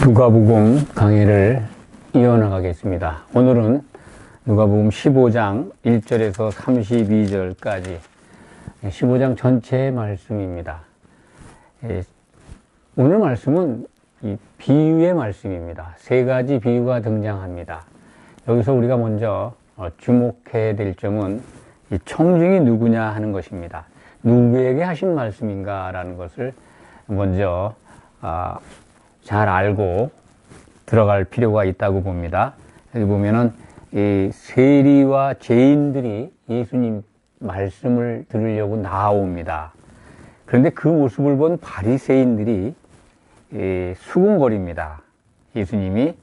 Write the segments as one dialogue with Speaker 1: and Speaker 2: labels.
Speaker 1: 누가복음 강의를 이어나가겠습니다. 오늘은 누가복음 15장 1절에서 32절까지 15장 전체의 말씀입니다. 오늘 말씀은 이 비유의 말씀입니다. 세 가지 비유가 등장합니다. 여기서 우리가 먼저 주목해야 될 점은 이 청중이 누구냐 하는 것입니다. 누구에게 하신 말씀인가 라는 것을 먼저 잘 알고 들어갈 필요가 있다고 봅니다. 여기 보면은 이 세리와 죄인들이 예수님 말씀을 들으려고 나옵니다. 그런데 그 모습을 본 바리새인들이 수군거립니다. 예수님이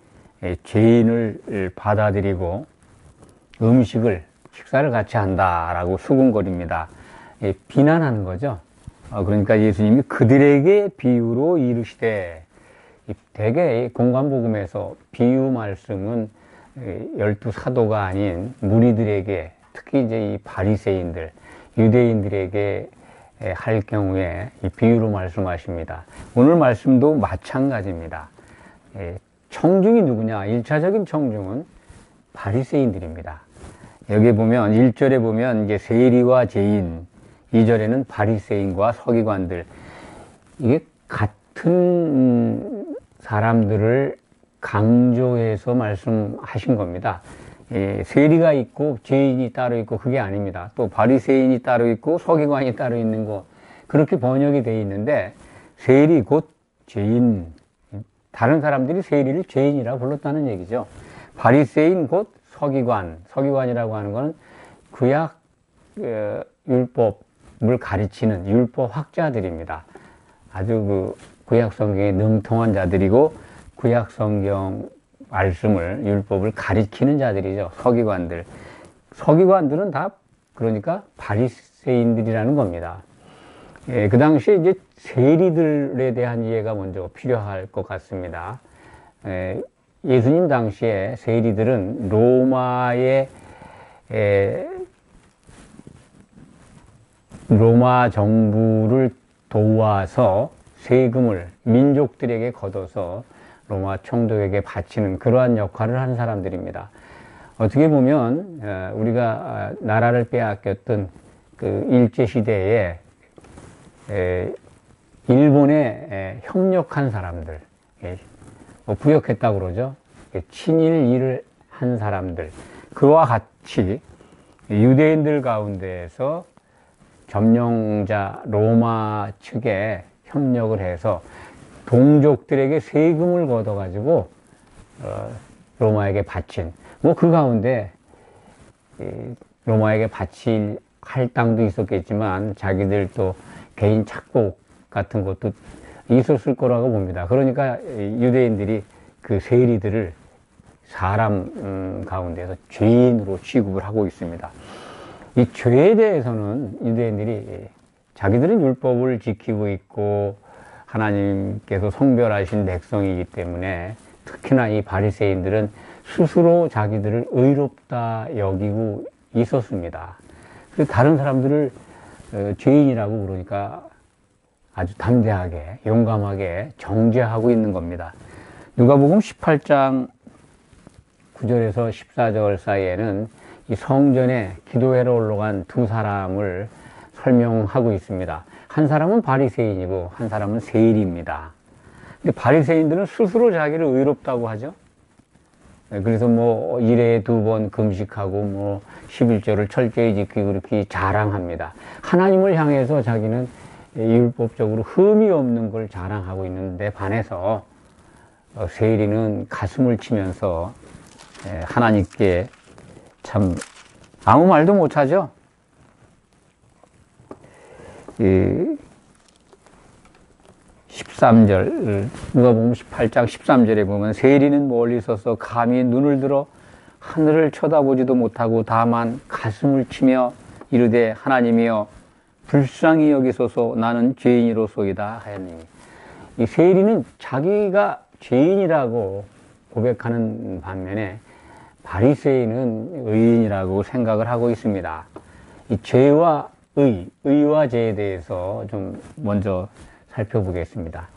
Speaker 1: 죄인을 받아들이고 식사를 같이 한다라고 수군거립니다. 비난하는 거죠. 그러니까 예수님이 그들에게 비유로 이르시되, 대개 공관복음에서 비유 말씀은 12 사도가 아닌 무리들에게, 특히 이제 이 바리새인들, 유대인들에게 할 경우에 이 비유로 말씀하십니다. 오늘 말씀도 마찬가지입니다. 청중이 누구냐? 1차적인 청중은 바리새인들입니다. 여기 보면 1절에 보면 이제 세리와 죄인, 2절에는 바리새인과 서기관들, 이게 같은 사람들을 강조해서 말씀하신 겁니다. 세리가 있고 죄인이 따로 있고 그게 아닙니다. 또 바리새인이 따로 있고 서기관이 따로 있는 거, 그렇게 번역이 되어 있는데, 세리 곧 죄인, 다른 사람들이 세리를 죄인이라고 불렀다는 얘기죠. 바리새인 곧 서기관이라고 하는 것은 구약 율법을 가르치는 율법 학자들입니다. 아주 구약 성경에 능통한 자들이고 구약 성경 말씀을, 율법을 가리키는 자들이죠. 서기관들은 다 그러니까 바리새인들이라는 겁니다. 그 당시에 이제 세리들에 대한 이해가 먼저 필요할 것 같습니다. 예수님 당시에 세리들은 로마 정부를 도와서 세금을 민족들에게 걷어서 로마 총독에게 바치는 그러한 역할을 하는 사람들입니다. 어떻게 보면 우리가 나라를 빼앗겼던 그 일제시대에 일본에 협력한 사람들, 부역했다고 그러죠. 친일 일을 한 사람들, 그와 같이 유대인들 가운데에서 점령자 로마 측에 협력을 해서 동족들에게 세금을 걷어가지고 로마에게 바친, 그 가운데 로마에게 바칠 할 땅도 있었겠지만 자기들 또 개인 착복 같은 것도 있었을 거라고 봅니다. 그러니까 유대인들이 그 세리들을 사람 가운데서 죄인으로 취급을 하고 있습니다. 이 죄에 대해서는 유대인들이 자기들은 율법을 지키고 있고 하나님께서 성별하신 백성이기 때문에, 특히나 이 바리새인들은 스스로 자기들을 의롭다 여기고 있었습니다. 그래서 다른 사람들을 죄인이라고 그러니까 아주 담대하게, 용감하게 정죄하고 있는 겁니다. 누가복음 18장 9절에서 14절 사이에는 이 성전에 기도회로 올라간 두 사람을 설명하고 있습니다. 한 사람은 바리새인이고 한 사람은 세리입니다. 근데 바리새인들은 스스로 자기를 의롭다고 하죠. 그래서 일에 2번 금식하고 11조를 철저히 지키고 그렇게 자랑합니다. 하나님을 향해서 자기는 율법적으로 흠이 없는 걸 자랑하고 있는데 반해서 세리는 가슴을 치면서 하나님께 참 아무 말도 못하죠. 이 13절, 누가복음 18장 13절에 보면 세리는 멀리 서서 감히 눈을 들어 하늘을 쳐다보지도 못하고 다만 가슴을 치며 이르되 하나님이여 불쌍히 여기소서 나는 죄인이로소이다 하였느니, 이 세리는 자기가 죄인이라고 고백하는 반면에 바리새인은 의인이라고 생각을 하고 있습니다. 이 죄와 의와 죄에 대해서 좀 먼저 살펴보겠습니다.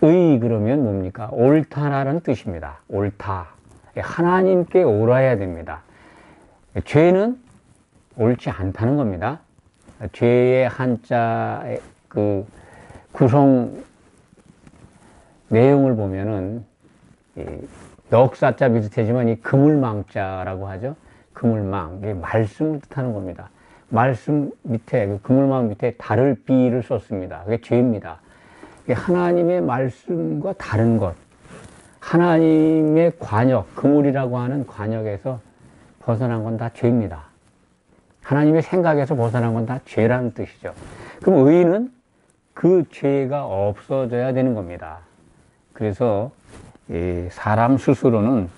Speaker 1: 의 그러면 뭡니까? 옳다라는 뜻입니다. 옳다. 하나님께 옳아야 됩니다. 죄는 옳지 않다는 겁니다. 죄의 한자의 그 구성 내용을 보면은 넉사자 비슷하지만 이 그물망자라고 하죠. 그물망, 이게 말씀을 뜻하는 겁니다. 말씀 밑에, 그 그물망 밑에 다를 비를 썼습니다. 그게 죄입니다. 하나님의 말씀과 다른 것, 하나님의 관역, 그물이라고 하는 관역에서 벗어난 건 다 죄입니다. 하나님의 생각에서 벗어난 건 다 죄라는 뜻이죠. 그럼 의인은 그 죄가 없어져야 되는 겁니다. 그래서 사람 스스로는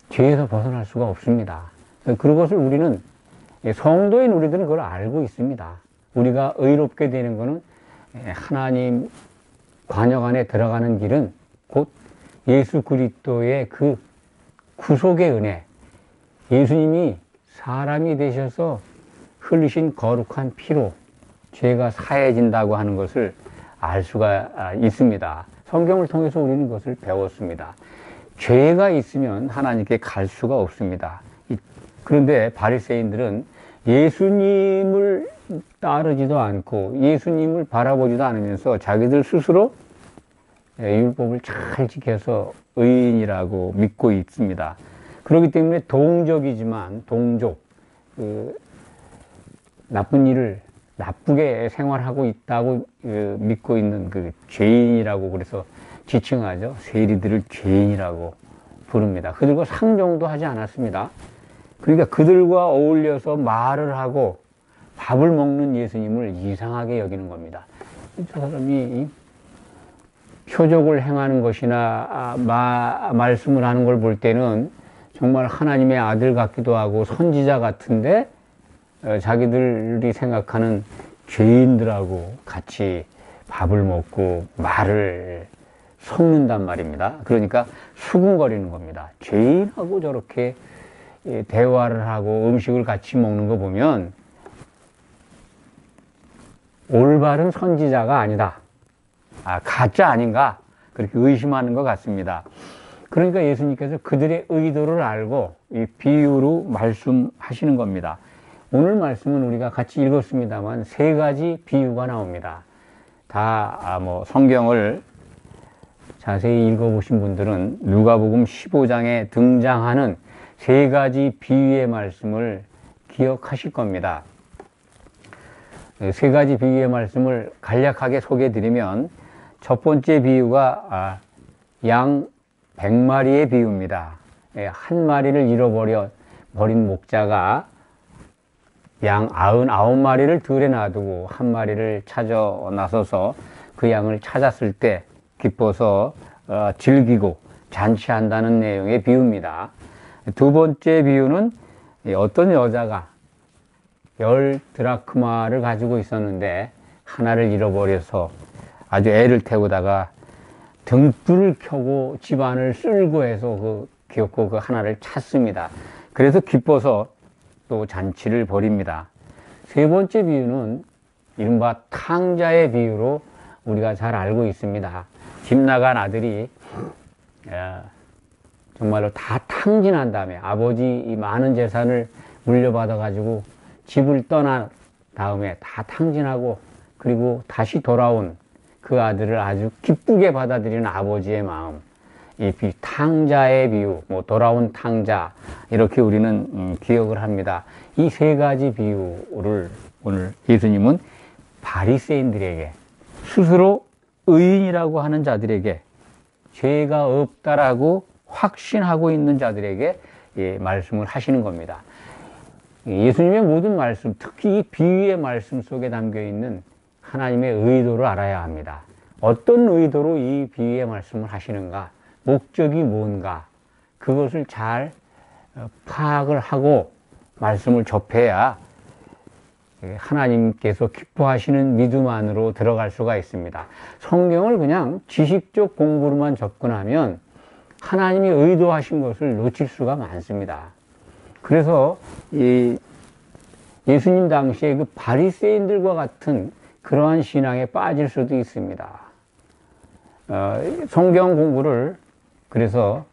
Speaker 1: 죄에서 벗어날 수가 없습니다. 그것을 우리는, 성도인 우리들은 그걸 알고 있습니다. 우리가 의롭게 되는 것은 하나님 관역 안에 들어가는 길은 곧 예수 그리스도의 그 구속의 은혜, 예수님이 사람이 되셔서 흘리신 거룩한 피로 죄가 사해진다고 하는 것을 알 수가 있습니다. 성경을 통해서 우리는 그것을 배웠습니다. 죄가 있으면 하나님께 갈 수가 없습니다. 그런데 바리새인들은 예수님을 따르지도 않고 예수님을 바라보지도 않으면서 자기들 스스로 율법을 잘 지켜서 의인이라고 믿고 있습니다. 그렇기 때문에 동족이지만 나쁜 일을 나쁘게 생활하고 있다고 믿고 있는 그 죄인이라고 그래서 지칭하죠. 세리들을 죄인이라고 부릅니다. 그들과 상종도 하지 않았습니다. 그러니까 그들과 어울려서 말을 하고 밥을 먹는 예수님을 이상하게 여기는 겁니다. 저 사람이 표적을 행하는 것이나 말씀을 하는 걸 볼 때는 정말 하나님의 아들 같기도 하고 선지자 같은데 자기들이 생각하는 죄인들하고 같이 밥을 먹고 말을 섞는단 말입니다. 그러니까 수군거리는 겁니다. 죄인하고 저렇게 대화를 하고 음식을 같이 먹는 거 보면 올바른 선지자가 아니다. 가짜 아닌가? 그렇게 의심하는 것 같습니다. 그러니까 예수님께서 그들의 의도를 알고 이 비유로 말씀하시는 겁니다. 오늘 말씀은 우리가 같이 읽었습니다만 세 가지 비유가 나옵니다. 다 성경을 자세히 읽어보신 분들은 누가복음 15장에 등장하는 세 가지 비유의 말씀을 기억하실 겁니다. 세 가지 비유의 말씀을 간략하게 소개해드리면 첫 번째 비유가 양 100마리의 비유입니다. 한 마리를 잃어버린 목자가 양 99마리를 들에 놔두고 한 마리를 찾아 나서서 그 양을 찾았을 때 기뻐서 즐기고 잔치한다는 내용의 비유입니다. 두 번째 비유는 어떤 여자가 10드라크마를 가지고 있었는데 하나를 잃어버려서 아주 애를 태우다가 등불을 켜고 집안을 쓸고 해서 기어코 그 하나를 찾습니다. 그래서 기뻐서 또 잔치를 벌입니다. 세 번째 비유는 이른바 탕자의 비유로 우리가 잘 알고 있습니다. 집 나간 아들이 정말로 다 탕진한 다음에 아버지 이 많은 재산을 물려받아 가지고 집을 떠난 다음에 다 탕진하고 그리고 다시 돌아온 그 아들을 아주 기쁘게 받아들이는 아버지의 마음, 이 탕자의 비유, 돌아온 탕자, 이렇게 우리는 기억을 합니다. 이 세 가지 비유를 오늘 예수님은 바리새인들에게, 스스로 의인이라고 하는 자들에게, 죄가 없다라고 확신하고 있는 자들에게 말씀을 하시는 겁니다. 예수님의 모든 말씀, 특히 이 비유의 말씀 속에 담겨 있는 하나님의 의도를 알아야 합니다. 어떤 의도로 이 비유의 말씀을 하시는가, 목적이 뭔가, 그것을 잘 파악을 하고 말씀을 접해야 하나님께서 기뻐하시는 믿음 안으로 들어갈 수가 있습니다. 성경을 그냥 지식적 공부로만 접근하면 하나님이 의도하신 것을 놓칠 수가 많습니다. 그래서 예수님 당시에 그 바리새인들과 같은 그러한 신앙에 빠질 수도 있습니다. 성경 공부를 그래서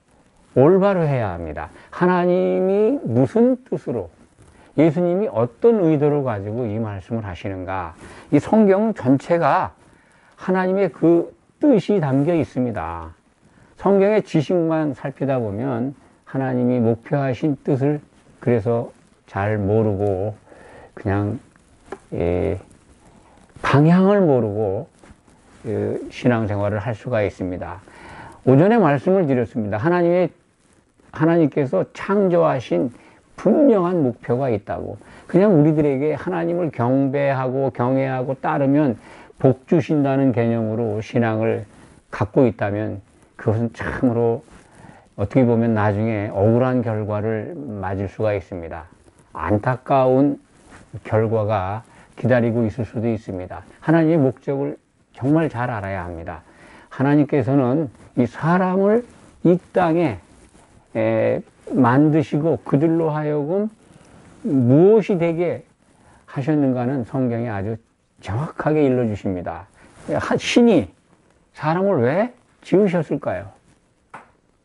Speaker 1: 올바로 해야 합니다. 하나님이 무슨 뜻으로, 예수님이 어떤 의도를 가지고 이 말씀을 하시는가. 이 성경 전체가 하나님의 그 뜻이 담겨 있습니다. 성경의 지식만 살피다 보면 하나님이 목표하신 뜻을 그래서 잘 모르고 그냥 방향을 모르고 신앙생활을 할 수가 있습니다. 오전에 말씀을 드렸습니다. 하나님께서 창조하신 분명한 목표가 있다고. 그냥 우리들에게 하나님을 경배하고 경외하고 따르면 복 주신다는 개념으로 신앙을 갖고 있다면 그것은 참으로 어떻게 보면 나중에 억울한 결과를 맞을 수가 있습니다. 안타까운 결과가 기다리고 있을 수도 있습니다. 하나님의 목적을 정말 잘 알아야 합니다. 하나님께서는 이 사람을 이 땅에 만드시고 그들로 하여금 무엇이 되게 하셨는가는 성경에 아주 정확하게 일러주십니다. 신이 사람을 왜 지으셨을까요?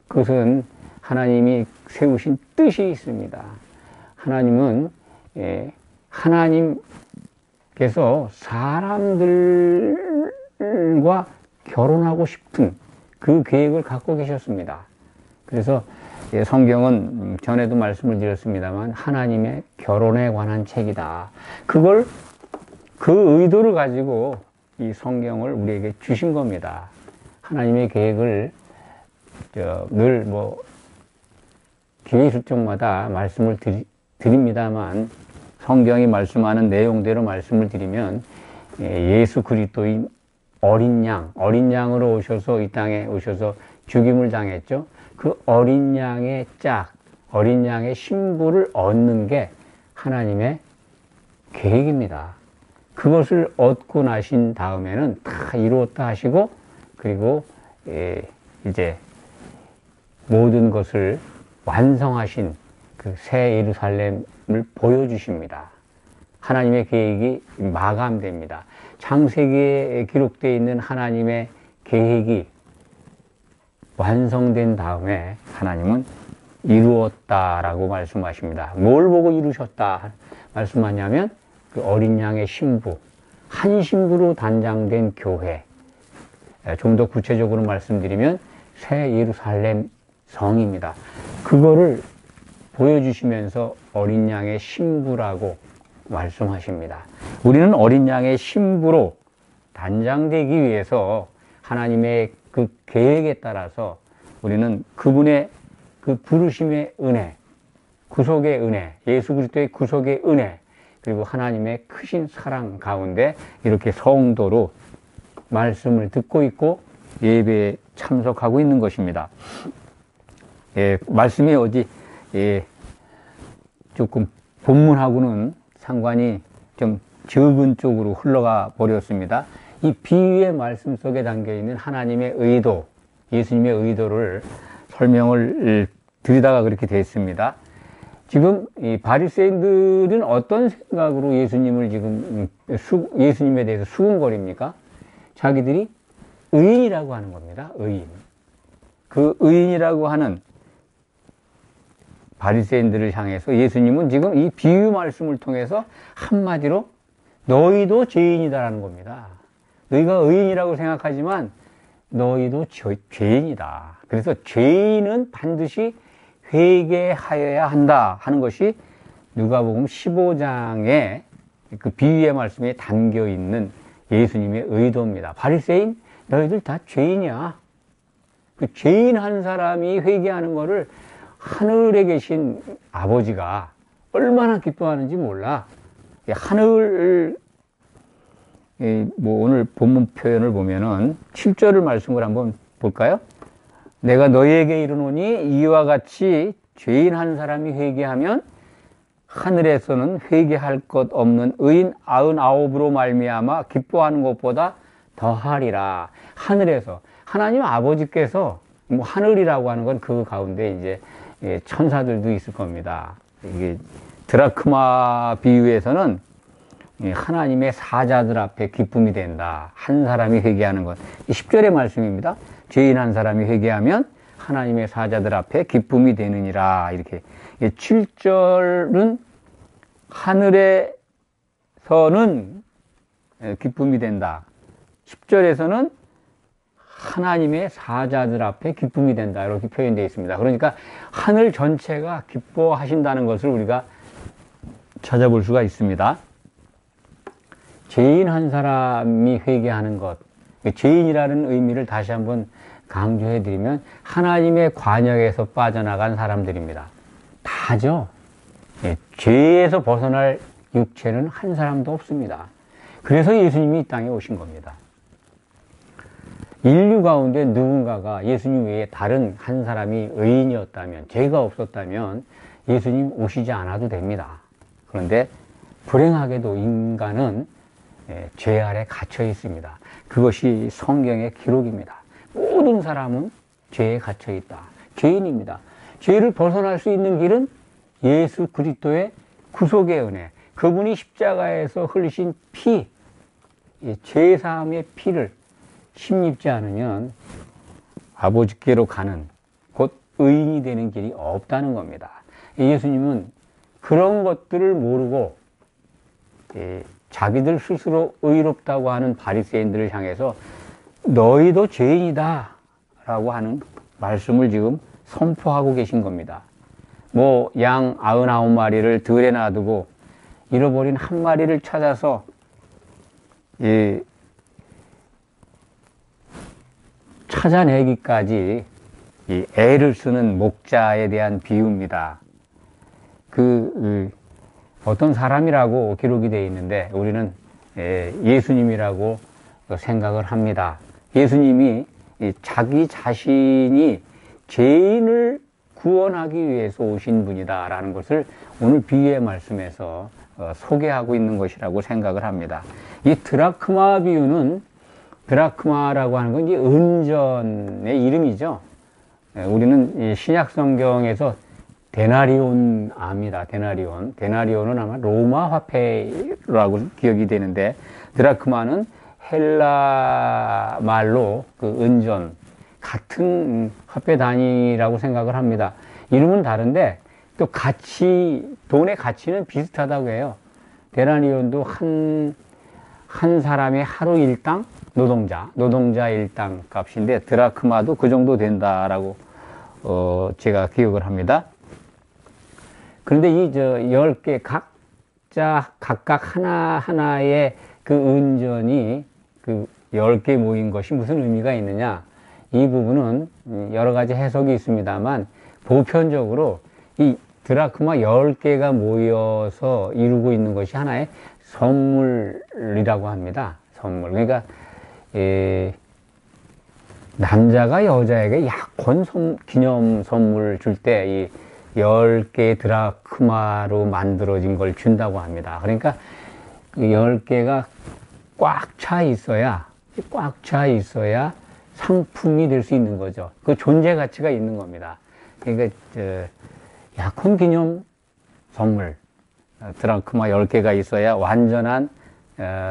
Speaker 1: 그것은 하나님이 세우신 뜻이 있습니다. 하나님은 하나님께서 사람들과 결혼하고 싶은 그 계획을 갖고 계셨습니다. 그래서 성경은 전에도 말씀을 드렸습니다만 하나님의 결혼에 관한 책이다. 그 의도를 가지고 이 성경을 우리에게 주신 겁니다. 하나님의 계획을 늘 기회 있을 적마다 말씀을 드립니다만 성경이 말씀하는 내용대로 말씀을 드리면 예수 그리스도인 어린 양으로 오셔서 이 땅에 오셔서 죽임을 당했죠. 그 어린 양의 어린 양의 신부를 얻는 게 하나님의 계획입니다. 그것을 얻고 나신 다음에는 다 이루었다 하시고 그리고 이제 모든 것을 완성하신 그 새 예루살렘을 보여주십니다. 하나님의 계획이 마감됩니다. 창세기에 기록되어 있는 하나님의 계획이 완성된 다음에 하나님은 이루었다라고 말씀하십니다. 뭘 보고 이루셨다 말씀하냐면 그 어린 양의 신부, 한 신부로 단장된 교회. 좀 더 구체적으로 말씀드리면 새 예루살렘 성입니다. 그거를 보여주시면서 어린 양의 신부라고 말씀하십니다. 우리는 어린 양의 신부로 단장되기 위해서 하나님의 그 계획에 따라서 우리는 그분의 그 부르심의 은혜, 구속의 은혜, 예수 그리스도의 구속의 은혜, 그리고 하나님의 크신 사랑 가운데 이렇게 성도로 말씀을 듣고 있고 예배에 참석하고 있는 것입니다. 말씀이 조금 본문하고는 상관이 좀 적은 쪽으로 흘러가 버렸습니다. 이 비유의 말씀 속에 담겨 있는 하나님의 의도, 예수님의 의도를 설명을 드리다가 그렇게 됐습니다. 지금 이 바리새인들은 어떤 생각으로 예수님을 지금 예수님에 대해서 수군거립니까? 자기들이 의인이라고 하는 겁니다. 의인. 그 의인이라고 하는 바리새인들을 향해서 예수님은 지금 이 비유 말씀을 통해서 한마디로 너희도 죄인이다라는 겁니다. 너희가 의인이라고 생각하지만 너희도 죄인이다. 그래서 죄인은 반드시 회개하여야 한다 하는 것이 누가복음 15장의 그 비유의 말씀에 담겨 있는 예수님의 의도입니다. 바리새인 너희들 다 죄인이야. 그 죄인 한 사람이 회개하는 것을 하늘에 계신 아버지가 얼마나 기뻐하는지 몰라. 하늘 오늘 본문 표현을 보면은 7절을 말씀을 한번 볼까요? 내가 너희에게 이르노니 이와 같이 죄인 한 사람이 회개하면 하늘에서는 회개할 것 없는 의인 99으로 말미암아 기뻐하는 것보다 더하리라. 하늘에서 하나님 아버지께서 하늘이라고 하는 건 그 가운데 이제 천사들도 있을 겁니다. 이게 드라크마 비유에서는 하나님의 사자들 앞에 기쁨이 된다. 한 사람이 회개하는 것. 10절의 말씀입니다. 죄인 한 사람이 회개하면 하나님의 사자들 앞에 기쁨이 되느니라. 이렇게. 7절은 하늘에서는 기쁨이 된다. 10절에서는 하나님의 사자들 앞에 기쁨이 된다. 이렇게 표현되어 있습니다. 그러니까 하늘 전체가 기뻐하신다는 것을 우리가 찾아볼 수가 있습니다. 죄인 한 사람이 회개하는 것, 죄인이라는 의미를 다시 한번 강조해 드리면 하나님의 관역에서 빠져나간 사람들입니다. 다죠. 죄에서 벗어날 육체는 한 사람도 없습니다. 그래서 예수님이 이 땅에 오신 겁니다. 인류 가운데 누군가가 예수님 외에 다른 한 사람이 의인이었다면, 죄가 없었다면 예수님 오시지 않아도 됩니다. 그런데 불행하게도 인간은 죄 아래 갇혀 있습니다. 그것이 성경의 기록입니다. 모든 사람은 죄에 갇혀 있다. 죄인입니다. 죄를 벗어날 수 있는 길은 예수 그리스도의 구속의 은혜, 그분이 십자가에서 흘리신 피, 죄사함의 피를 힘입지 않으면 아버지께로 가는, 곧 의인이 되는 길이 없다는 겁니다. 예수님은 그런 것들을 모르고 자기들 스스로 의롭다고 하는 바리새인들을 향해서 너희도 죄인이다 라고 하는 말씀을 지금 선포하고 계신 겁니다. 뭐 양 99마리를 들에 놔두고 잃어버린 한 마리를 찾아서 찾아내기까지 애를 쓰는 목자에 대한 비유입니다. 어떤 사람이라고 기록이 되어 있는데 우리는 예수님이라고 생각을 합니다. 예수님이 자기 자신이 죄인을 구원하기 위해서 오신 분이다 라는 것을 오늘 비유의 말씀에서 소개하고 있는 것이라고 생각을 합니다. 이 드라크마 비유는, 드라크마라고 하는 건 이제 은전의 이름이죠. 우리는 신약 성경에서 데나리온 압니다. 데나리온. 데나리온은 아마 로마 화폐라고 기억이 되는데, 드라크마는 헬라 말로 그 은전, 같은 화폐 단위라고 생각을 합니다. 이름은 다른데 또 가치, 돈의 가치는 비슷하다고 해요. 데나리온도 한 사람의 하루 일당, 노동자 일당 값인데 드라크마도 그 정도 된다라고 제가 기억을 합니다. 그런데 이 10개 각각 하나하나의 그 은전이 그 10개 모인 것이 무슨 의미가 있느냐? 이 부분은 여러 가지 해석이 있습니다만 보편적으로 이 드라크마 10개가 모여서 이루고 있는 것이 하나의 선물이라고 합니다. 선물. 그러니까 남자가 여자에게 약혼 기념 선물 줄 때 이 10개의 드라크마로 만들어진 걸 준다고 합니다. 그러니까 그 10개가 꽉 차 있어야 상품이 될 수 있는 거죠. 그 존재 가치가 있는 겁니다. 그러니까 약혼 기념 선물, 드라크마 10개가 있어야 완전한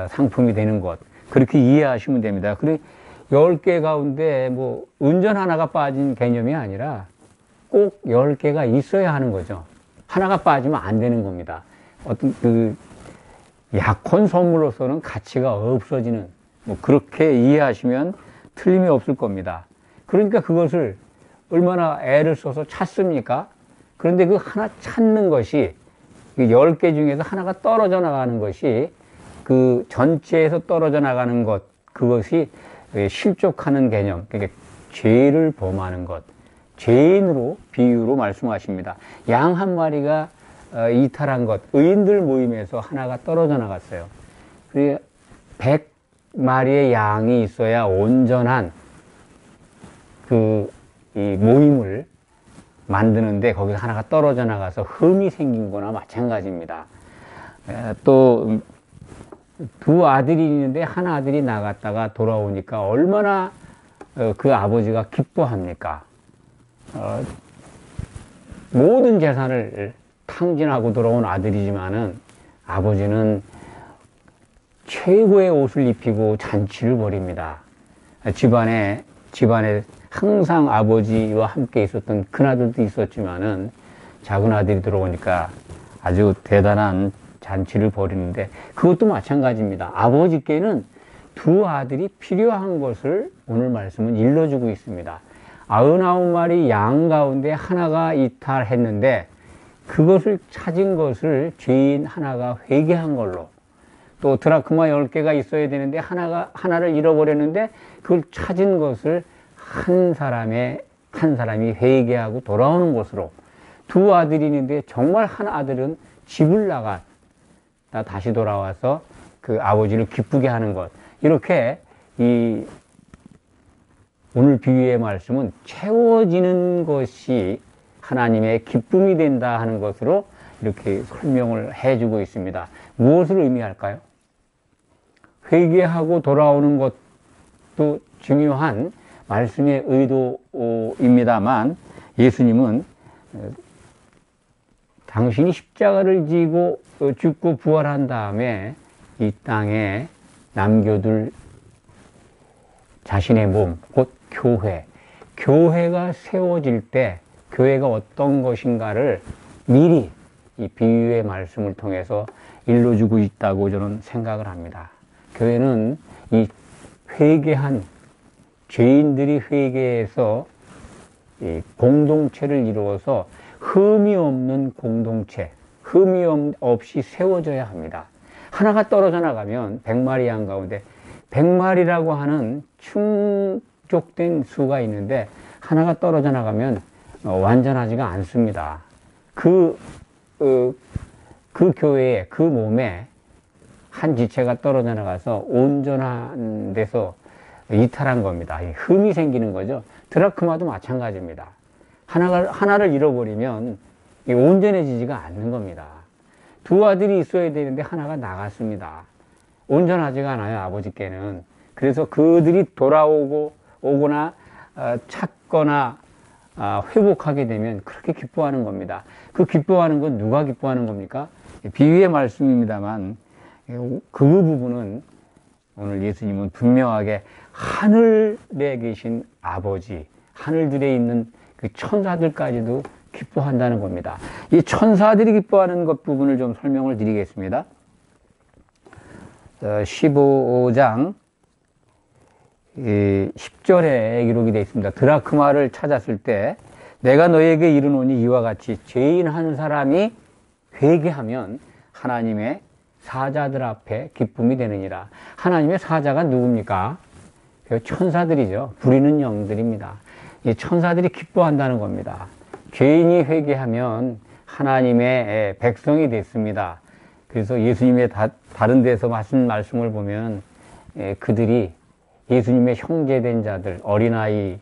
Speaker 1: 상품이 되는 것, 그렇게 이해하시면 됩니다. 그리고 10개 가운데 뭐 은전 하나가 빠진 개념이 아니라 꼭 10개가 있어야 하는 거죠. 하나가 빠지면 안 되는 겁니다. 어떤 그 약혼 선물로서는 가치가 없어지는, 뭐 그렇게 이해하시면 틀림이 없을 겁니다. 그러니까 그것을 얼마나 애를 써서 찾습니까? 그런데 그 하나 찾는 것이, 그 10개 중에서 하나가 떨어져 나가는 것이, 그 전체에서 떨어져 나가는 것, 그것이 실족하는 개념, 그러니까 죄를 범하는 것, 죄인으로 비유로 말씀하십니다. 양 한 마리가 이탈한 것, 의인들 모임에서 하나가 떨어져 나갔어요. 그리고 100마리의 양이 있어야 온전한 이 모임을 만드는데 거기서 하나가 떨어져 나가서 흠이 생긴 거나 마찬가지입니다. 또 두 아들이 있는데 한 아들이 나갔다가 돌아오니까 얼마나 그 아버지가 기뻐합니까? 모든 재산을 탕진하고 돌아온 아들이지만은 아버지는 최고의 옷을 입히고 잔치를 벌입니다. 집안에 항상 아버지와 함께 있었던 큰아들도 있었지만은 작은 아들이 들어오니까 아주 대단한 잔치를 벌이는데, 그것도 마찬가지입니다. 아버지께는 두 아들이 필요한 것을 오늘 말씀은 일러주고 있습니다. 99마리 양 가운데 하나가 이탈했는데 그것을 찾은 것을 죄인 하나가 회개한 걸로, 또 드라크마 10개가 있어야 되는데 하나를 잃어버렸는데 그걸 찾은 것을 한 사람이 회개하고 돌아오는 것으로, 두 아들이 있는데 정말 한 아들은 집을 나가 다시 돌아와서 그 아버지를 기쁘게 하는 것, 이렇게 이 오늘 비유의 말씀은 채워지는 것이 하나님의 기쁨이 된다 하는 것으로 이렇게 설명을 해주고 있습니다. 무엇을 의미할까요? 회개하고 돌아오는 것도 중요한 말씀의 의도입니다만, 예수님은 당신이 십자가를 지고 죽고 부활한 다음에 이 땅에 남겨둘 자신의 몸, 곧 교회가 세워질 때 교회가 어떤 것인가를 미리 이 비유의 말씀을 통해서 일러주고 있다고 저는 생각을 합니다. 교회는 이 회개한 죄인들이 회개해서 이 공동체를 이루어서 흠이 없는 공동체, 흠이 없이 세워져야 합니다. 하나가 떨어져 나가면 100마리 양 가운데 100마리라고 하는 충족된 수가 있는데 하나가 떨어져 나가면 완전하지가 않습니다. 그 교회에, 그 몸에 한 지체가 떨어져 나가서 온전한 데서 이탈한 겁니다. 흠이 생기는 거죠. 드라크마도 마찬가지입니다. 하나를 잃어버리면 온전해지지가 않는 겁니다. 두 아들이 있어야 되는데 하나가 나갔습니다. 온전하지가 않아요, 아버지께는. 그래서 그들이 오거나 찾거나 회복하게 되면 그렇게 기뻐하는 겁니다. 그 기뻐하는 건 누가 기뻐하는 겁니까? 비유의 말씀입니다만 그 부분은 오늘 예수님은 분명하게 하늘에 계신 아버지, 하늘들에 있는 그 천사들까지도 기뻐한다는 겁니다. 이 천사들이 기뻐하는 것 부분을 좀 설명을 드리겠습니다. 15장 10절에 기록이 되어 있습니다. 드라크마를 찾았을 때 내가 너에게 이르노니 이와 같이 죄인 한 사람이 회개하면 하나님의 사자들 앞에 기쁨이 되느니라. 하나님의 사자가 누굽니까? 천사들이죠. 부리는 영들입니다. 이 천사들이 기뻐한다는 겁니다. 죄인이 회개하면 하나님의 백성이 됐습니다. 그래서 예수님의 다른 데서 하신 말씀을 보면 그들이 예수님의 형제된 자들, 어린아이가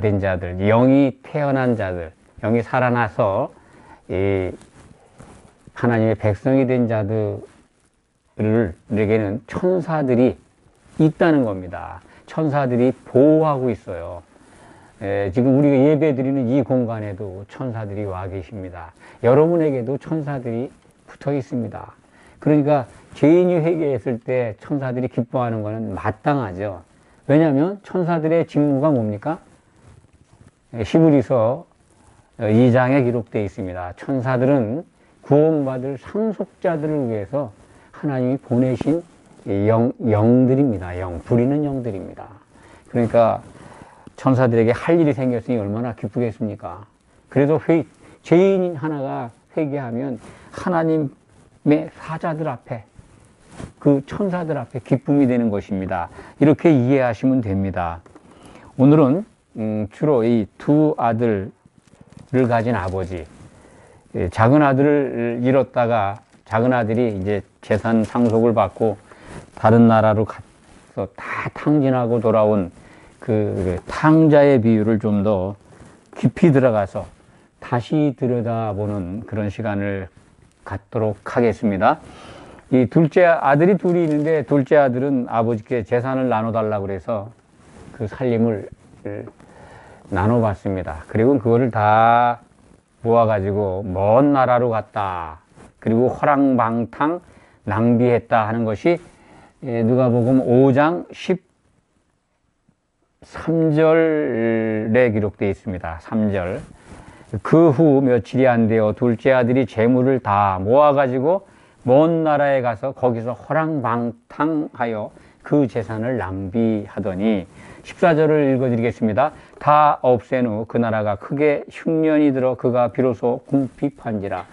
Speaker 1: 된 자들, 영이 태어난 자들, 영이 살아나서 하나님의 백성이 된 자들에게는 천사들이 있다는 겁니다. 천사들이 보호하고 있어요. 지금 우리가 예배 드리는 이 공간에도 천사들이 와 계십니다. 여러분에게도 천사들이 붙어 있습니다. 그러니까 죄인이 회개했을 때 천사들이 기뻐하는 것은 마땅하죠. 왜냐하면 천사들의 직무가 뭡니까? 히브리서 2장에 기록되어 있습니다. 천사들은 구원받을 상속자들을 위해서 하나님이 보내신 영들입니다. 부리는 영들입니다. 그러니까 천사들에게 할 일이 생겼으니 얼마나 기쁘겠습니까? 그래도 죄인 하나가 회개하면 하나님의 사자들 앞에, 그 천사들 앞에 기쁨이 되는 것입니다. 이렇게 이해하시면 됩니다. 오늘은 주로 이 두 아들을 가진 아버지, 작은 아들을 잃었다가 작은 아들이 이제 재산 상속을 받고 다른 나라로 가서 다 탕진하고 돌아온 그 탕자의 비유를 좀 더 깊이 들어가서 다시 들여다보는 그런 시간을 갖도록 하겠습니다. 이 둘째 아들이 둘이 있는데 둘째 아들은 아버지께 재산을 나눠달라고 그래서 그 살림을 나눠봤습니다. 그리고 그거를 다 모아가지고 먼 나라로 갔다. 그리고 허랑방탕 낭비했다 하는 것이 누가복음 5장 13절에 기록되어 있습니다. 3절. 그 후 며칠이 안 되어 둘째 아들이 재물을 다 모아가지고 먼 나라에 가서 거기서 허랑방탕하여 그 재산을 낭비하더니 14절을 읽어드리겠습니다. 다 없앤 후 그 나라가 크게 흉년이 들어 그가 비로소 궁핍한지라.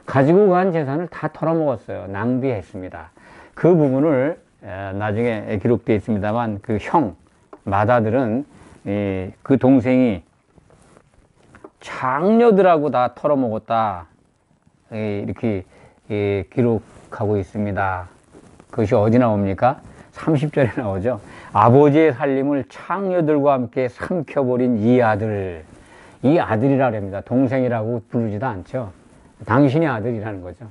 Speaker 1: 가지고 간 재산을 다 털어먹었어요. 낭비했습니다. 그 부분을 나중에 기록되어 있습니다만 그 형 맏아들은 그 동생이 장녀들하고 다 털어먹었다 이렇게 기록하고 있습니다. 그것이 어디 나옵니까? 30절에 나오죠. 아버지의 살림을 창녀들과 함께 삼켜버린 이 아들. 이 아들이라고 합니다. 동생이라고 부르지도 않죠. 당신의 아들이라는 거죠.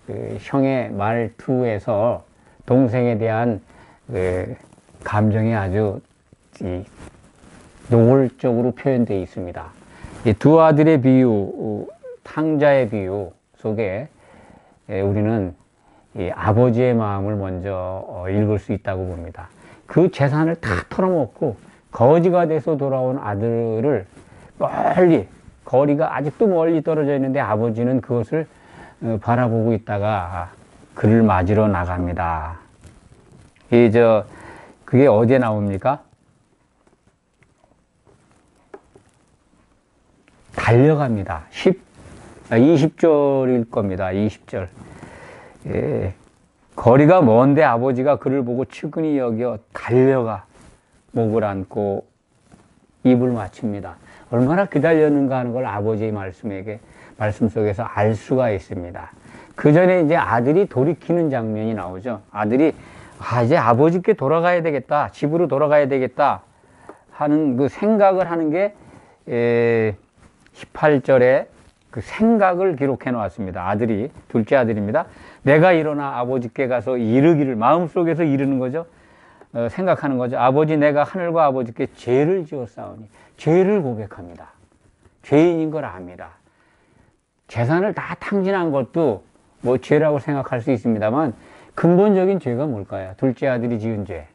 Speaker 1: 그 형의 말투에서 동생에 대한 그 감정이 아주 노골적으로 표현되어 있습니다. 이 두 아들의 비유, 탕자의 비유 속에 우리는 이 아버지의 마음을 먼저 읽을 수 있다고 봅니다. 그 재산을 다 털어먹고 거지가 돼서 돌아온 아들을 멀리, 거리가 아직도 멀리 떨어져 있는데 아버지는 그것을 바라보고 있다가 그를 맞으러 나갑니다. 그게 어디에 나옵니까? 달려갑니다. 20절일 겁니다. 20절. 예. 거리가 먼데 아버지가 그를 보고 측은히 여겨 달려가 목을 안고 입을 맞춥니다. 얼마나 기다렸는가 하는 걸 아버지의 말씀 속에서 알 수가 있습니다. 그 전에 이제 아들이 돌이키는 장면이 나오죠. 아들이 이제 아버지께 돌아가야 되겠다, 집으로 돌아가야 되겠다 하는 그 생각을 하는 게 18절에 그 생각을 기록해 놓았습니다. 아들이, 둘째 아들입니다. 내가 일어나 아버지께 가서 이르기를, 마음속에서 이르는 거죠. 생각하는 거죠. 아버지, 내가 하늘과 아버지께 죄를 지었사오니. 죄를 고백합니다. 죄인인 걸 압니다. 재산을 다 탕진한 것도 뭐 죄라고 생각할 수 있습니다만 근본적인 죄가 뭘까요? 둘째 아들이 지은 죄.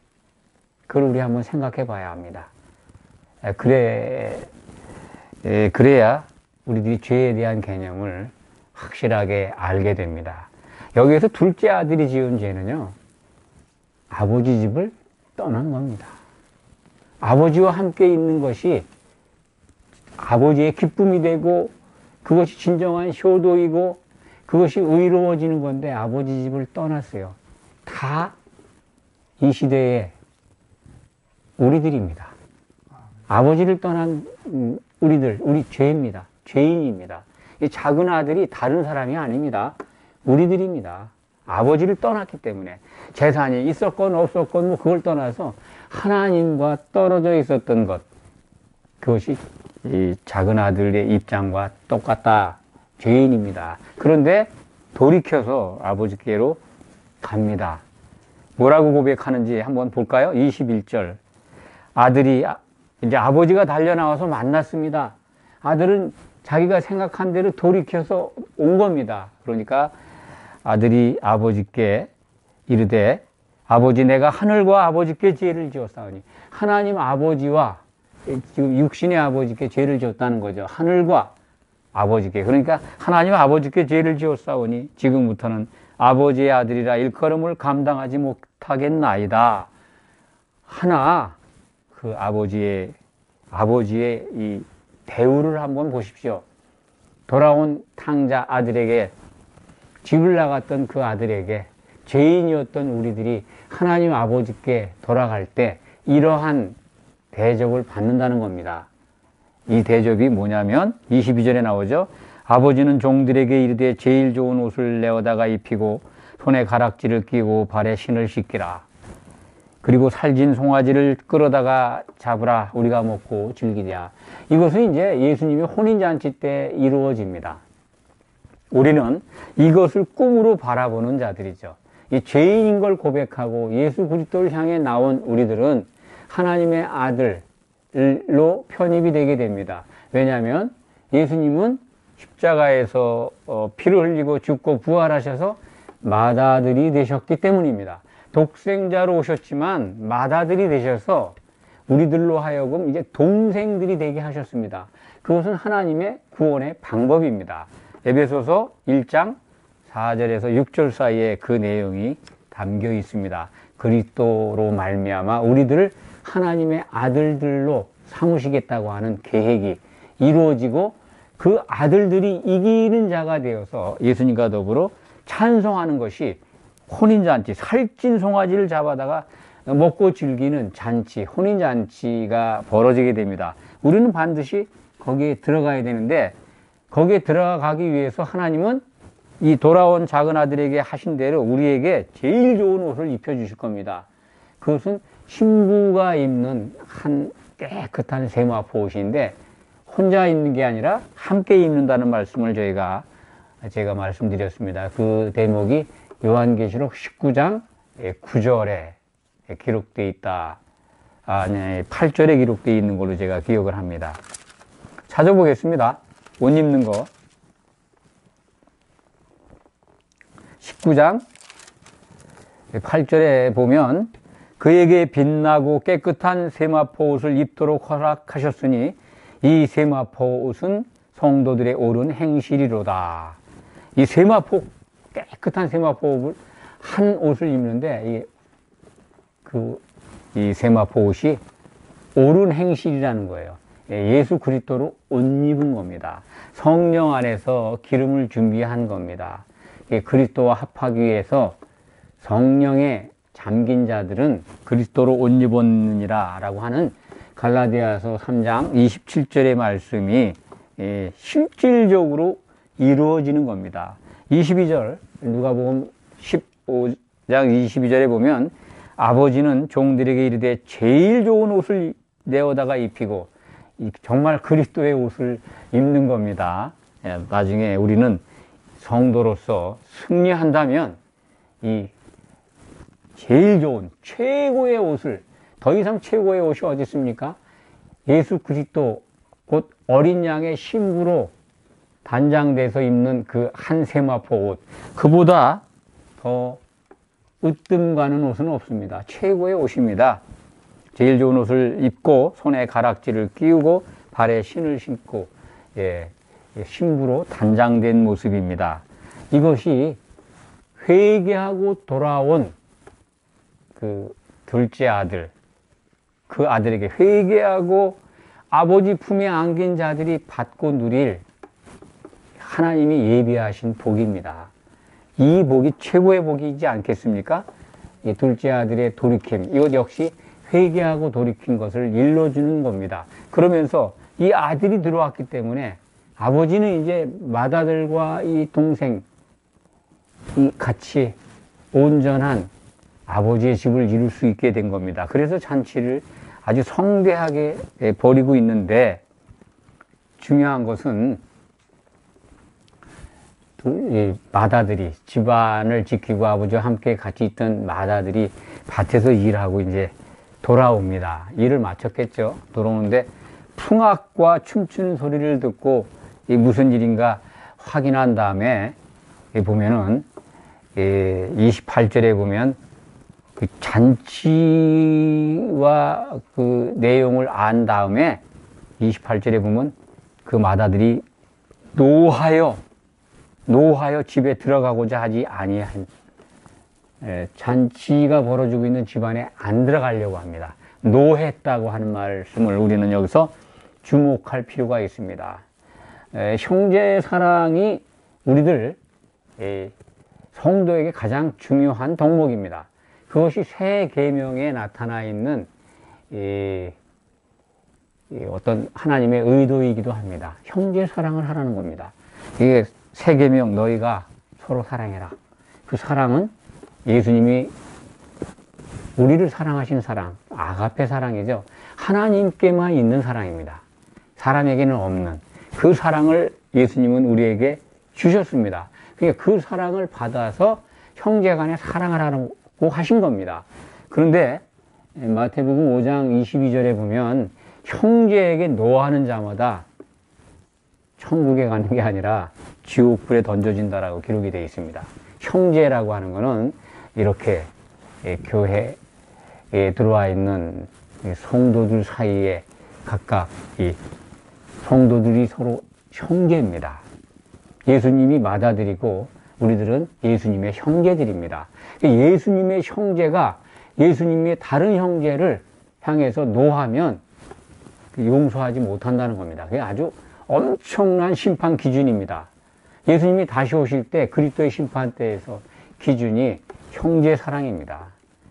Speaker 1: 그걸 우리 한번 생각해 봐야 합니다. 그래야 우리들이 죄에 대한 개념을 확실하게 알게 됩니다. 여기에서 둘째 아들이 지은 죄는요, 아버지 집을 떠난 겁니다. 아버지와 함께 있는 것이 아버지의 기쁨이 되고 그것이 진정한 효도이고 그것이 의로워지는 건데 아버지 집을 떠났어요. 다 이 시대의 우리들입니다. 아버지를 떠난 우리 죄입니다. 죄인입니다. 이 작은 아들이 다른 사람이 아닙니다. 우리들입니다. 아버지를 떠났기 때문에 재산이 있었건 없었건 뭐 그걸 떠나서 하나님과 떨어져 있었던 것, 그것이 이 작은 아들의 입장과 똑같다. 죄인입니다. 그런데 돌이켜서 아버지께로 갑니다. 뭐라고 고백하는지 한번 볼까요? 21절. 아들이 이제 아버지가 달려나와서 만났습니다. 아들은 자기가 생각한 대로 돌이켜서 온 겁니다. 그러니까 아들이 아버지께 이르되 아버지, 내가 하늘과 아버지께 죄를 지었사오니. 하나님 아버지와 지금 육신의 아버지께 죄를 지었다는 거죠. 하늘과 아버지께. 그러니까 하나님 아버지께 죄를 지었사오니 지금부터는 아버지의 아들이라 일컬음을 감당하지 못하겠나이다. 하나 그 아버지의 이 대우를 한번 보십시오. 돌아온 탕자 아들에게, 집을 나갔던 그 아들에게, 죄인이었던 우리들이 하나님 아버지께 돌아갈 때 이러한 대접을 받는다는 겁니다. 이 대접이 뭐냐면 22절에 나오죠. 아버지는 종들에게 이르되 제일 좋은 옷을 내어다가 입히고 손에 가락지를 끼고 발에 신을 씻기라. 그리고 살진 송아지를 끌어다가 잡으라. 우리가 먹고 즐기랴. 이것은 이제 예수님의 혼인잔치 때 이루어집니다. 우리는 이것을 꿈으로 바라보는 자들이죠. 이 죄인인 걸 고백하고 예수 그리스도를 향해 나온 우리들은 하나님의 아들로 편입이 되게 됩니다. 왜냐하면 예수님은 십자가에서 피를 흘리고 죽고 부활하셔서 맏아들이 되셨기 때문입니다. 독생자로 오셨지만 맏아들이 되셔서 우리들로 하여금 이제 동생들이 되게 하셨습니다. 그것은 하나님의 구원의 방법입니다. 에베소서 1장 4절에서 6절 사이에 그 내용이 담겨 있습니다. 그리스도로 말미암아 우리들을 하나님의 아들들로 삼으시겠다고 하는 계획이 이루어지고 그 아들들이 이기는 자가 되어서 예수님과 더불어 찬송하는 것이 혼인잔치, 살찐 송아지를 잡아다가 먹고 즐기는 잔치, 혼인잔치가 벌어지게 됩니다. 우리는 반드시 거기에 들어가야 되는데 거기에 들어가기 위해서 하나님은 이 돌아온 작은 아들에게 하신 대로 우리에게 제일 좋은 옷을 입혀주실 겁니다. 그것은 신부가 입는 한 깨끗한 세마포 옷인데 혼자 입는 게 아니라 함께 입는다는 말씀을 제가 말씀드렸습니다. 그 대목이 요한계시록 19장 9절에 기록되어 있다. 8절에 기록되어 있는 걸로 제가 기억을 합니다. 찾아보겠습니다. 옷 입는 거. 19장 8절에 보면 그에게 빛나고 깨끗한 세마포 옷을 입도록 허락하셨으니 이 세마포 옷은 성도들의 옳은 행실이로다. 이 세마포, 깨끗한 세마포 한 옷을 입는데 이 세마포 옷이 옳은 행실이라는 거예요. 예수 그리스도로 옷 입은 겁니다. 성령 안에서 기름을 준비한 겁니다. 그리스도와 합하기 위해서 성령에 잠긴 자들은 그리스도로 옷 입었느니라 라고 하는 갈라디아서 3장 27절의 말씀이 실질적으로 이루어지는 겁니다. 22절 누가복음 15장 22절에 보면 아버지는 종들에게 이르되 제일 좋은 옷을 내어다가 입히고 정말 그리스도의 옷을 입는 겁니다. 나중에 우리는 성도로서 승리한다면 이 제일 좋은 최고의 옷을, 더 이상 최고의 옷이 어디 있습니까? 예수 그리스도 곧 어린 양의 신부로 단장돼서 입는 그 한 세마포 옷, 그보다 더 으뜸 가는 옷은 없습니다. 최고의 옷입니다. 제일 좋은 옷을 입고 손에 가락지를 끼우고 발에 신을 신고 신부로 단장된 모습입니다. 이것이 회개하고 돌아온 그 둘째 아들, 그 아들에게 회개하고 아버지 품에 안긴 자들이 받고 누릴 하나님이 예비하신 복입니다. 이 복이 최고의 복이지 않겠습니까? 이 둘째 아들의 돌이킴, 이것 역시 회개하고 돌이킨 것을 일러주는 겁니다. 그러면서 이 아들이 들어왔기 때문에 아버지는 이제 맏아들과 이 동생이 같이 온전한 아버지의 집을 이룰 수 있게 된 겁니다. 그래서 잔치를 아주 성대하게 벌이고 있는데 중요한 것은 이 맏아들이 집안을 지키고 아버지와 함께 같이 있던 맏아들이 밭에서 일하고 이제 돌아옵니다. 일을 마쳤겠죠. 돌아오는데 풍악과 춤추는 소리를 듣고 이 무슨 일인가 확인한 다음에 보면은 28절에 보면 그 잔치와 그 내용을 안 다음에 28절에 보면 그 맏아들이 노하여 집에 들어가고자 하지 아니한 잔치가 벌어지고 있는 집안에 안 들어가려고 합니다. 노했다고 하는 말씀을 우리는 여기서 주목할 필요가 있습니다. 형제 사랑이 우리들 성도에게 가장 중요한 덕목입니다. 그것이 새 계명에 나타나 있는 어떤 하나님의 의도이기도 합니다. 형제 사랑을 하라는 겁니다. 이게 새 계명, 너희가 서로 사랑해라. 그 사랑은 예수님이 우리를 사랑하신 사랑, 아가페 사랑이죠. 하나님께만 있는 사랑입니다. 사람에게는 없는 그 사랑을 예수님은 우리에게 주셨습니다. 그러니까 그 사랑을 받아서 형제간에 사랑을 하라고 하신 겁니다. 그런데 마태복음 5장 22절에 보면 형제에게 노하는 자마다 천국에 가는 게 아니라 지옥불에 던져진다라고 기록이 되어 있습니다. 형제라고 하는 것은 이렇게 교회에 들어와 있는 성도들 사이에 각각 이 성도들이 서로 형제입니다. 예수님이 맏아들이고 우리들은 예수님의 형제들입니다. 예수님의 형제가 예수님의 다른 형제를 향해서 노하면 용서하지 못한다는 겁니다. 그게 아주 엄청난 심판 기준입니다. 예수님이 다시 오실 때 그리스도의 심판대에서 기준이 형제 사랑입니다.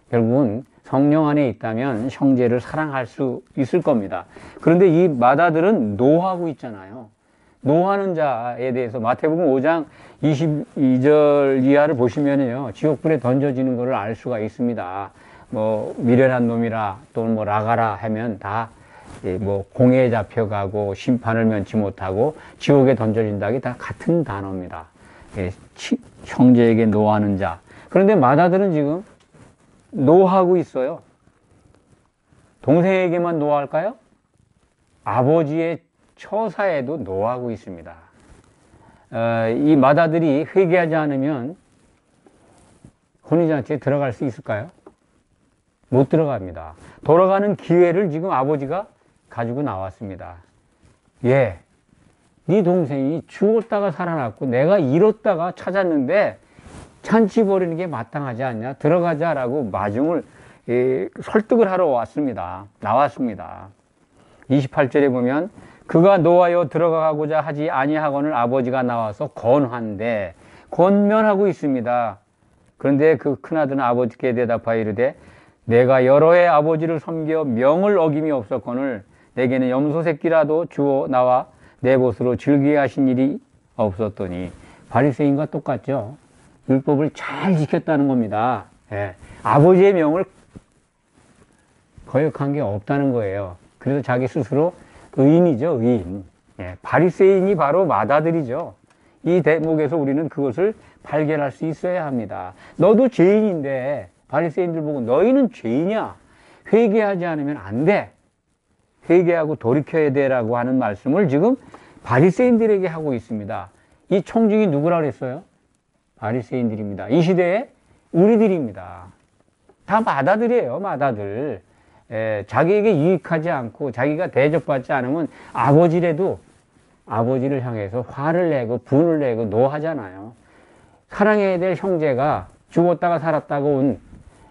Speaker 1: 결국은 성령 안에 있다면 형제를 사랑할 수 있을 겁니다. 그런데 이 맏아들은 노하고 있잖아요. 노하는 자에 대해서 마태복음 5장 22절 이하를 보시면요, 지옥불에 던져지는 것을 알 수가 있습니다. 뭐 미련한 놈이라 또는 뭐 라가라 하면 다 뭐 공회에 잡혀가고 심판을 면치 못하고 지옥에 던져진다. 게 다 같은 단어입니다. 형제에게 노하는 자. 그런데 맏아들은 지금 노하고 있어요. 동생에게만 노할까요? 아버지의 처사에도 노하고 있습니다. 이 맏아들이 회개하지 않으면 혼인잔치에 들어갈 수 있을까요? 못 들어갑니다. 돌아가는 기회를 지금 아버지가 가지고 나왔습니다. 네 동생이 죽었다가 살아났고 내가 잃었다가 찾았는데 잔치 벌이는 게 마땅하지 않냐? 들어가자라고 마중을 설득을 하러 나왔습니다. 28절에 보면 그가 노하여 들어가고자 하지 아니하거늘 아버지가 나와서 권한대, 권면하고 있습니다. 그런데 그 큰아들은 아버지께 대답하여 이르되 내가 여러 해 아버지를 섬겨 명을 어김이 없었거늘 내게는 염소 새끼라도 주어 나와 내 벗으로 즐기게 하신 일이 없었더니. 바리새인과 똑같죠. 율법을 잘 지켰다는 겁니다. 아버지의 명을 거역한 게 없다는 거예요. 그래서 자기 스스로 의인이죠, 의인. 바리새인이 바로 맏아들이죠. 이 대목에서 우리는 그것을 발견할 수 있어야 합니다. 너도 죄인인데 바리새인들 보고 너희는 죄인이야. 회개하지 않으면 안 돼. 회개하고 돌이켜야 되라고 하는 말씀을 지금 바리새인들에게 하고 있습니다. 이 청중이 누구라 그랬어요? 바리새인들입니다. 이 시대에 우리들입니다. 다 맏아들이에요, 맏아들. 자기에게 유익하지 않고 자기가 대접받지 않으면 아버지라도 아버지를 향해서 화를 내고 분을 내고 노하잖아요. 사랑해야 될 형제가 죽었다가 살았다가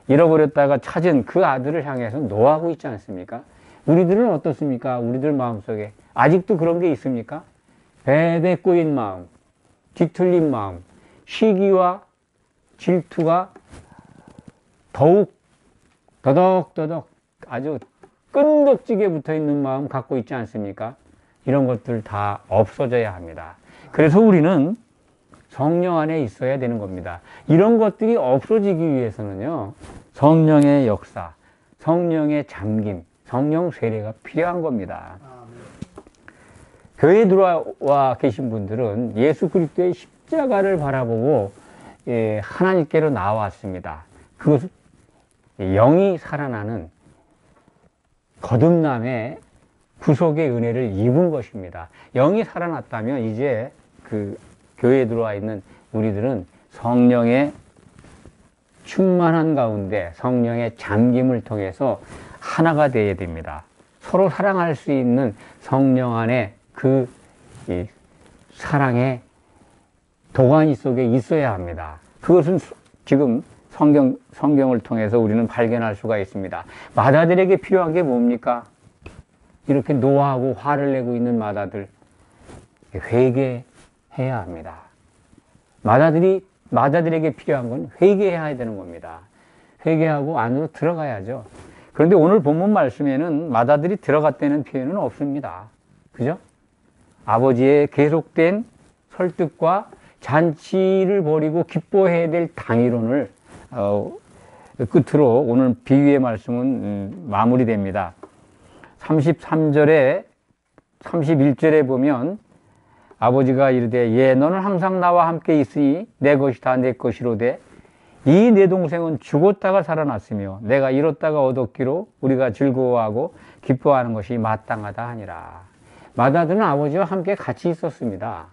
Speaker 1: 잃어버렸다가 찾은 그 아들을 향해서 노하고 있지 않습니까? 우리들은 어떻습니까? 우리들 마음속에 아직도 그런 게 있습니까? 배배 꼬인 마음, 뒤틀린 마음, 시기와 질투가 더욱 더덕더덕 아주 끈덕지게 붙어있는 마음 갖고 있지 않습니까? 이런 것들 다 없어져야 합니다. 그래서 우리는 성령 안에 있어야 되는 겁니다. 이런 것들이 없어지기 위해서는요, 성령의 역사, 성령의 잠김, 성령 세례가 필요한 겁니다. 교회에 들어와 계신 분들은 예수 그리스도의 십자가를 바라보고 하나님께로 나왔습니다. 그것은 영이 살아나는 거듭남의 구속의 은혜를 입은 것입니다. 영이 살아났다면 이제 그 교회에 들어와 있는 우리들은 성령의 충만한 가운데 성령의 잠김을 통해서 하나가 되어야 됩니다. 서로 사랑할 수 있는 성령 안에 그 사랑의 도가니 속에 있어야 합니다. 그것은 지금 성경을 통해서 우리는 발견할 수가 있습니다. 맏아들에게 필요한 게 뭡니까? 이렇게 노하고 화를 내고 있는 맏아들, 회개해야 합니다. 맏아들에게 필요한 건 회개해야 되는 겁니다. 회개하고 안으로 들어가야죠. 그런데 오늘 본문 말씀에는 맏아들이 들어갔다는 표현은 없습니다. 그죠? 아버지의 계속된 설득과 잔치를 벌이고 기뻐해야 될 당일혼을 끝으로 오늘 비유의 말씀은 마무리됩니다. 33절에 31절에 보면 아버지가 이르되 예 너는 항상 나와 함께 있으니 내 것이 다 내 것이로되 이 내 동생은 죽었다가 살아났으며 내가 잃었다가 얻었기로 우리가 즐거워하고 기뻐하는 것이 마땅하다 하니라. 맏아들은 아버지와 함께 같이 있었습니다.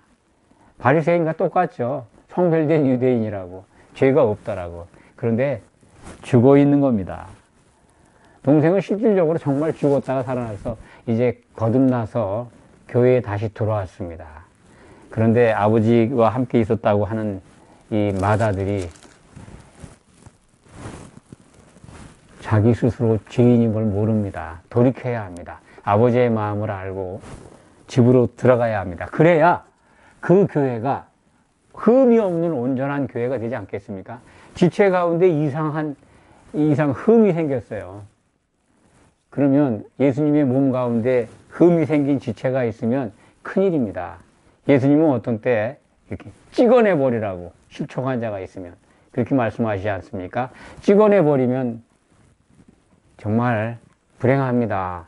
Speaker 1: 바리새인과 똑같죠. 성별된 유대인이라고 죄가 없다라고. 그런데 죽어 있는 겁니다. 동생은 실질적으로 정말 죽었다가 살아나서 이제 거듭나서 교회에 다시 돌아왔습니다. 그런데 아버지와 함께 있었다고 하는 이 마다들이 자기 스스로 죄인인 걸 모릅니다. 돌이켜야 합니다. 아버지의 마음을 알고 집으로 들어가야 합니다. 그래야 그 교회가 흠이 없는 온전한 교회가 되지 않겠습니까? 지체 가운데 이상 흠이 생겼어요. 그러면 예수님의 몸 가운데 흠이 생긴 지체가 있으면 큰일입니다. 예수님은 어떤 때 이렇게 찍어내버리라고, 실족한 자가 있으면 그렇게 말씀하시지 않습니까? 찍어내버리면 정말 불행합니다.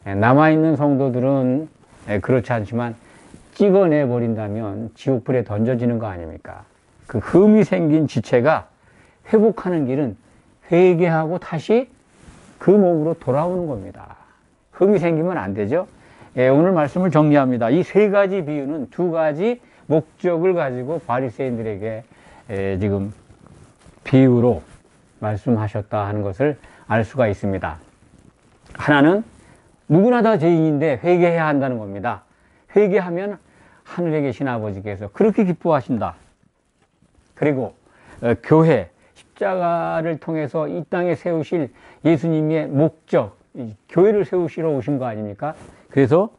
Speaker 1: 남아있는 성도들은 그렇지 않지만 찍어내버린다면 지옥불에 던져지는 거 아닙니까? 그 흠이 생긴 지체가 회복하는 길은 회개하고 다시 그 몸으로 돌아오는 겁니다. 흠이 생기면 안 되죠? 오늘 말씀을 정리합니다. 이 세 가지 비유는 두 가지 목적을 가지고 바리새인들에게 지금 비유로 말씀하셨다 하는 것을 알 수가 있습니다. 하나는 누구나 다 죄인인데 회개해야 한다는 겁니다. 회개하면 하늘에 계신 아버지께서 그렇게 기뻐하신다. 그리고 교회, 십자가를 통해서 이 땅에 세우실 예수님의 목적, 교회를 세우시러 오신 거 아닙니까? 그래서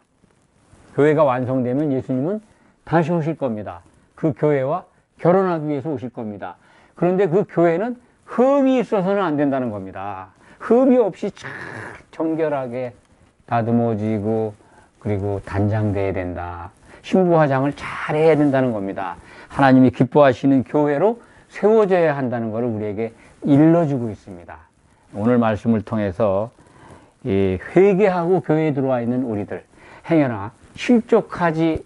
Speaker 1: 교회가 완성되면 예수님은 다시 오실 겁니다. 그 교회와 결혼하기 위해서 오실 겁니다. 그런데 그 교회는 흠이 있어서는 안 된다는 겁니다. 흠이 없이 참 정결하게 다듬어지고 그리고 단장돼야 된다. 신부화장을 잘 해야 된다는 겁니다. 하나님이 기뻐하시는 교회로 세워져야 한다는 것을 우리에게 일러주고 있습니다. 오늘 말씀을 통해서 이 회개하고 교회에 들어와 있는 우리들 행여나 실족하지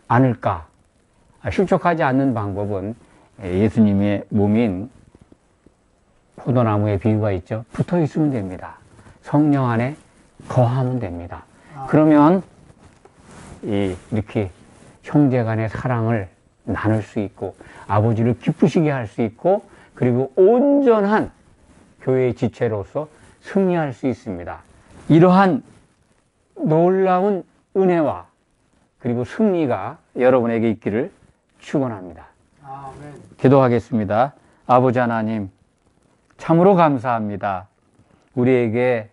Speaker 1: 않을까? 실족하지 않는 방법은 예수님의 몸인 포도나무의 비유가 있죠. 붙어 있으면 됩니다. 성령 안에 거하면 됩니다. 그러면 이렇게 형제 간의 사랑을 나눌 수 있고 아버지를 기쁘시게 할 수 있고 그리고 온전한 교회의 지체로서 승리할 수 있습니다. 이러한 놀라운 은혜와 그리고 승리가 여러분에게 있기를 축원합니다. 아멘. 기도하겠습니다. 아버지 하나님, 참으로 감사합니다. 우리에게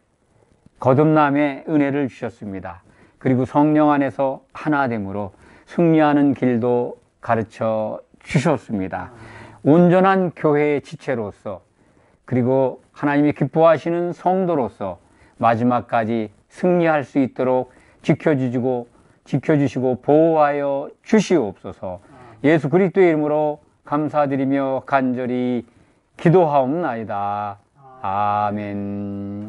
Speaker 1: 거듭남의 은혜를 주셨습니다. 그리고 성령 안에서 하나됨으로 승리하는 길도 가르쳐 주셨습니다. 온전한 교회의 지체로서 그리고 하나님이 기뻐하시는 성도로서 마지막까지 승리할 수 있도록 지켜주시고 보호하여 주시옵소서. 예수 그리스도의 이름으로 감사드리며 간절히 기도하옵나이다. 아멘.